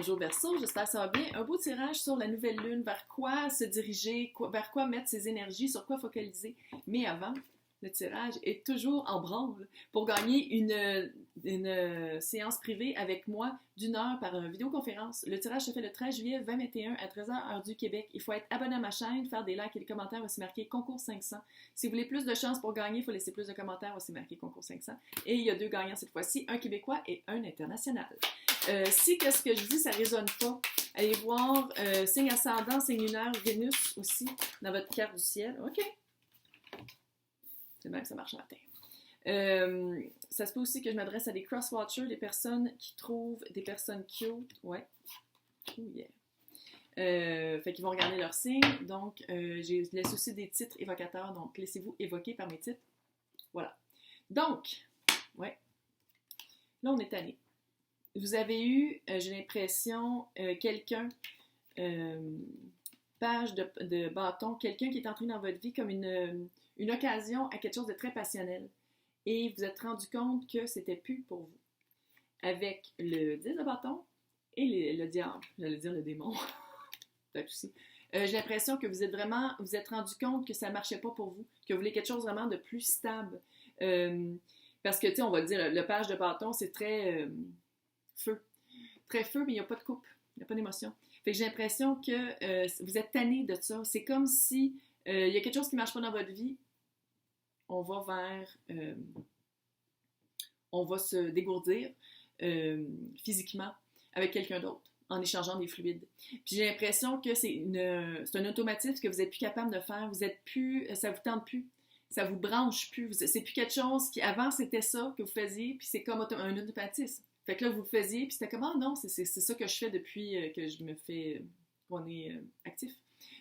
bonjour Verseau, j'espère que ça va bien. Un beau tirage sur la nouvelle lune, vers quoi se diriger, vers quoi mettre ses énergies, sur quoi focaliser. Mais avant, le tirage est toujours en branle pour gagner une séance privée avec moi d'1 heure par vidéoconférence. Le tirage se fait le 13 juillet 2021 à 13h heure du Québec. Il faut être abonné à ma chaîne, faire des likes et des commentaires, voici marqué concours 500. Si vous voulez plus de chances pour gagner, il faut laisser plus de commentaires, voici marqué concours 500. Et il y a 2 gagnants cette fois-ci, un Québécois et un international. Si qu'est-ce que je dis, ça ne résonne pas, allez voir signe ascendant, signe lunaire, Vénus aussi, dans votre carte du ciel. OK. C'est bien que ça marche matin. Ça se peut aussi que je m'adresse à des cross-watchers, des personnes qui trouvent des personnes cute. Ouais. Oh yeah. Fait qu'ils vont regarder leur signe. Donc, je laisse aussi des titres évocateurs. Donc, laissez-vous évoquer par mes titres. Voilà. Donc, ouais. Là, on est tanné. Vous avez eu, j'ai l'impression, quelqu'un, page de bâton, quelqu'un qui est entré dans votre vie comme une occasion à quelque chose de très passionnel. Et vous êtes rendu compte que c'était plus pour vous. Avec le 10 de bâton et le diable, j'allais dire le démon. Peut-être aussi. J'ai l'impression que vous êtes rendu compte que ça ne marchait pas pour vous, que vous voulez quelque chose vraiment de plus stable. Parce que, tu sais, on va dire, le page de bâton, c'est très feu. Très feu, mais il n'y a pas de coupe. Il n'y a pas d'émotion. Fait que j'ai l'impression que vous êtes tanné de ça. C'est comme si il y a quelque chose qui ne marche pas dans votre vie. On va se dégourdir physiquement avec quelqu'un d'autre en échangeant des fluides. Puis j'ai l'impression que c'est un automatisme que vous n'êtes plus capable de faire. Vous êtes plus, ça vous tente plus. Ça vous branche plus. C'est plus quelque chose qui, avant, c'était ça que vous faisiez, puis c'est comme un automatisme. Fait que là, vous le faisiez, puis c'était comme, ah non, c'est ça que je fais depuis que je me fais, qu'on est actif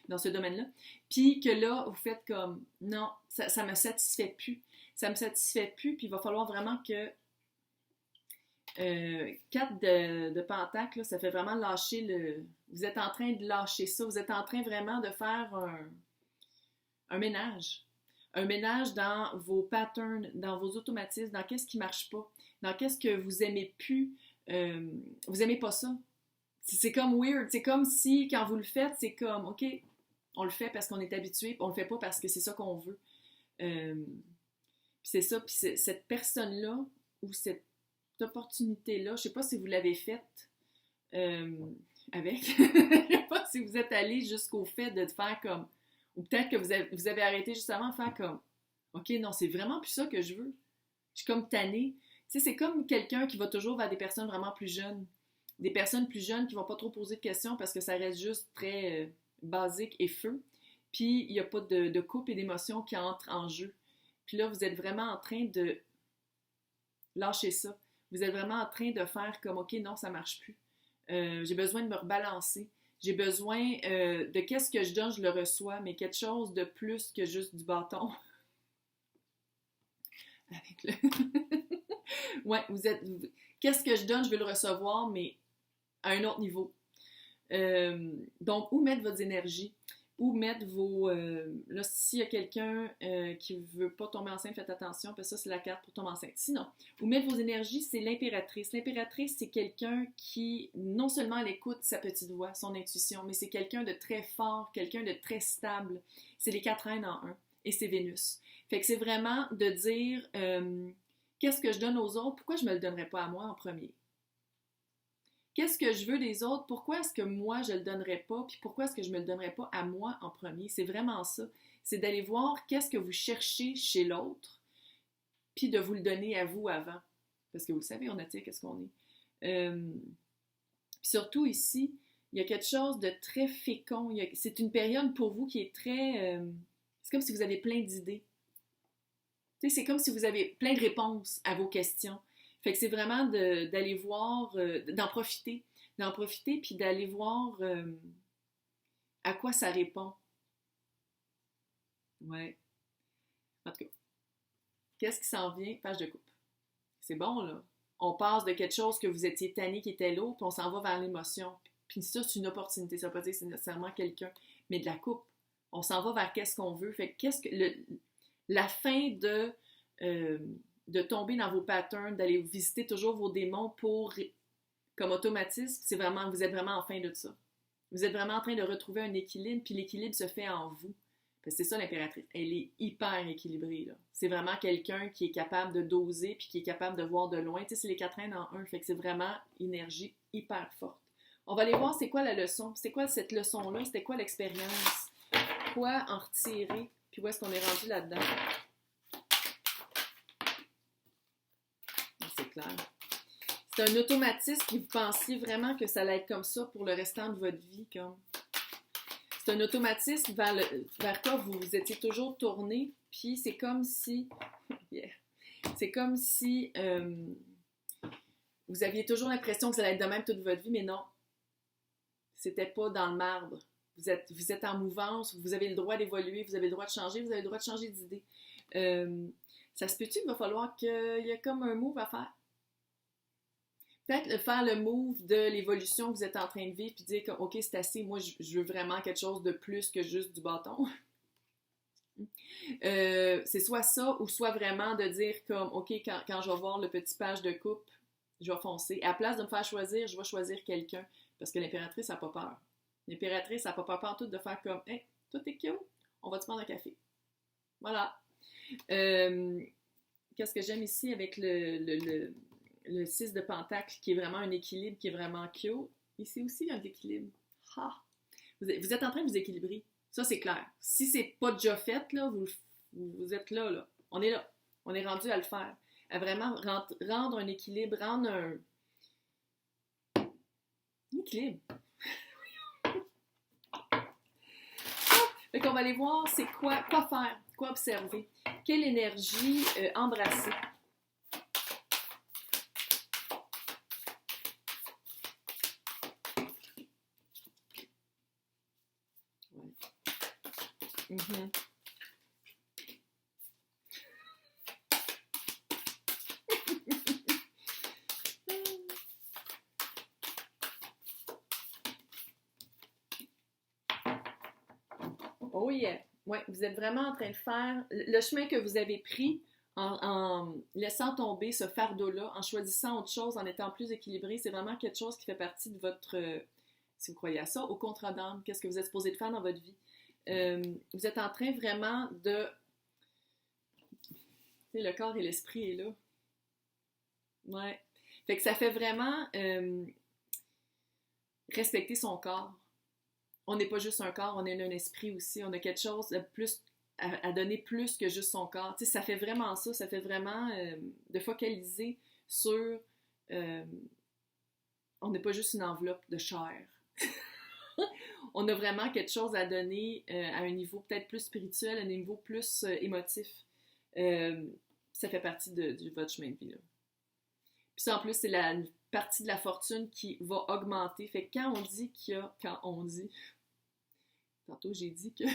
dans ce domaine-là. Puis que là, vous faites comme, non, ça me satisfait plus. Ça me satisfait plus, puis il va falloir vraiment que 4 de pentacle, là, ça fait vraiment lâcher vous êtes en train de lâcher ça. Vous êtes en train vraiment de faire un ménage. Un ménage dans vos patterns, dans vos automatismes, dans qu'est-ce qui ne marche pas, dans qu'est-ce que vous aimez plus. Vous n'aimez pas ça. C'est comme weird. C'est comme si, quand vous le faites, c'est comme, OK, on le fait parce qu'on est habitué, puis on le fait pas parce que c'est ça qu'on veut. Puis c'est ça. Puis cette personne-là, ou cette opportunité-là, je sais pas si vous l'avez faite avec. Je sais pas si vous êtes allé jusqu'au fait de faire comme, ou peut-être que vous avez arrêté justement de faire comme, OK, non, c'est vraiment plus ça que je veux. Je suis comme tannée. Tu sais, c'est comme quelqu'un qui va toujours vers des personnes vraiment plus jeunes. Des personnes plus jeunes qui vont pas trop poser de questions parce que ça reste juste très basique et feu. Puis, il n'y a pas de couple et d'émotions qui entrent en jeu. Puis là, vous êtes vraiment en train de lâcher ça. Vous êtes vraiment en train de faire comme, OK, non, ça marche plus. J'ai besoin de me rebalancer. J'ai besoin de qu'est-ce que je donne, je le reçois, mais quelque chose de plus que juste du bâton. Avec le... ouais, qu'est-ce que je donne, je vais le recevoir, mais à un autre niveau. Donc, où mettre votre énergie? Où mettre vos... là, s'il y a quelqu'un qui ne veut pas tomber enceinte, faites attention, parce que ça, c'est la carte pour tomber enceinte. Sinon, où mettre vos énergies, c'est l'impératrice. L'impératrice, c'est quelqu'un qui, non seulement elle écoute sa petite voix, son intuition, mais c'est quelqu'un de très fort, quelqu'un de très stable. C'est les 4 reines en un, et c'est Vénus. Fait que c'est vraiment de dire, qu'est-ce que je donne aux autres? Pourquoi je ne me le donnerais pas à moi en premier? Qu'est-ce que je veux des autres? Pourquoi est-ce que moi, je ne le donnerais pas? Puis pourquoi est-ce que je ne me le donnerais pas à moi en premier? C'est vraiment ça. C'est d'aller voir qu'est-ce que vous cherchez chez l'autre, puis de vous le donner à vous avant. Parce que vous le savez, on attire qu'est-ce qu'on est. Puis surtout ici, il y a quelque chose de très fécond. C'est une période pour vous qui est très... c'est comme si vous avez plein d'idées. Tu sais, c'est comme si vous avez plein de réponses à vos questions. Fait que c'est vraiment d'aller voir, d'en profiter puis d'aller voir à quoi ça répond. Ouais. En tout cas, qu'est-ce qui s'en vient? Page de coupe. C'est bon, là. On passe de quelque chose que vous étiez tanné qui était lourd, puis on s'en va vers l'émotion. Puis ça, c'est une opportunité. Ça veut pas dire que c'est nécessairement quelqu'un, mais de la coupe. On s'en va vers qu'est-ce qu'on veut. Fait que la fin de tomber dans vos patterns, d'aller visiter toujours vos démons pour comme automatisme, c'est vraiment, vous êtes vraiment en fin de ça. Vous êtes vraiment en train de retrouver un équilibre, puis l'équilibre se fait en vous. Parce que c'est ça l'impératrice. Elle est hyper équilibrée, là. C'est vraiment quelqu'un qui est capable de doser, puis qui est capable de voir de loin. Tu sais, c'est les quatraines en un, fait que c'est vraiment énergie hyper forte. On va aller voir c'est quoi la leçon. C'est quoi cette leçon-là? C'était quoi l'expérience? Quoi en retirer? Puis où est-ce qu'on est rendu là-dedans? C'est clair. C'est un automatisme que vous pensiez vraiment que ça allait être comme ça pour le restant de votre vie, comme. C'est un automatisme vers quoi vous vous étiez toujours tourné, puis c'est comme si... Yeah. C'est comme si vous aviez toujours l'impression que ça allait être de même toute votre vie, mais non. C'était pas dans le marbre. Vous êtes en mouvance, vous avez le droit d'évoluer, vous avez le droit de changer, vous avez le droit de changer d'idée. Ça se peut-tu qu'il va falloir qu'il y ait comme un move à faire? Peut-être faire le move de l'évolution que vous êtes en train de vivre puis dire que, OK, c'est assez, moi, je veux vraiment quelque chose de plus que juste du bâton. C'est soit ça ou soit vraiment de dire comme, OK, quand je vais voir le petit page de coupe, je vais foncer. À la place de me faire choisir, je vais choisir quelqu'un parce que l'impératrice n'a pas peur. L'impératrice n'a pas peur partout de faire comme, hey, toi, t'es cute, on va te prendre un café. Voilà. Qu'est-ce que j'aime ici avec le 6 de pentacle, qui est vraiment un équilibre, qui est vraiment cute. Ici aussi, il y a un équilibre. Ha! Vous êtes en train de vous équilibrer. Ça, c'est clair. Si c'est pas déjà fait, là, vous êtes là, là. On est là. On est rendu à le faire. À vraiment rendre un équilibre, rendre un équilibre. Fait qu'on va aller voir c'est quoi faire, quoi observer. Quelle énergie embrasser. Mm-hmm. Oh yeah! Ouais, vous êtes vraiment en train de faire le chemin que vous avez pris en laissant tomber ce fardeau-là, en choisissant autre chose, en étant plus équilibré. C'est vraiment quelque chose qui fait partie de votre, si vous croyez à ça, au contrat d'âme. Qu'est-ce que vous êtes supposé de faire dans votre vie? Vous êtes en train vraiment de... Tu sais, le corps et l'esprit est là. Ouais. Fait que ça fait vraiment respecter son corps. On n'est pas juste un corps, on est un esprit aussi. On a quelque chose de plus à donner plus que juste son corps. Tu sais, ça fait vraiment ça. Ça fait vraiment de focaliser sur... on n'est pas juste une enveloppe de chair. On a vraiment quelque chose à donner à un niveau peut-être plus spirituel, à un niveau plus émotif. Ça fait partie de votre chemin de vie, là. Puis ça, en plus, c'est la partie de la fortune qui va augmenter. Fait que quand on dit qu'il y a... Quand on dit... Tantôt, j'ai dit que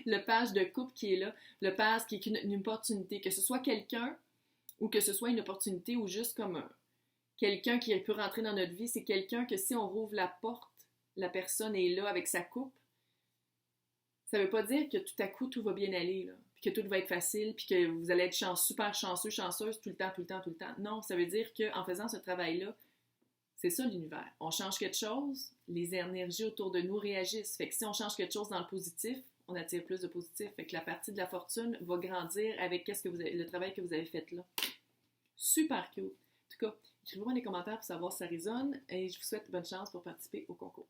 le page de couple qui est là, le page qui est une opportunité, que ce soit quelqu'un ou que ce soit une opportunité ou juste comme quelqu'un qui peut rentrer dans notre vie, c'est quelqu'un que si on rouvre la porte, la personne est là avec sa coupe. Ça veut pas dire que tout à coup, tout va bien aller, là, puis que tout va être facile, puis que vous allez être super chanceux, chanceuse tout le temps, tout le temps, tout le temps. Non, ça veut dire qu'en faisant ce travail-là, c'est ça l'univers. On change quelque chose, les énergies autour de nous réagissent. Fait que si on change quelque chose dans le positif, on attire plus de positif. Fait que la partie de la fortune va grandir avec le travail que vous avez fait là. Super cool. En tout cas, écrivez-moi dans les commentaires pour savoir si ça résonne et je vous souhaite bonne chance pour participer au concours.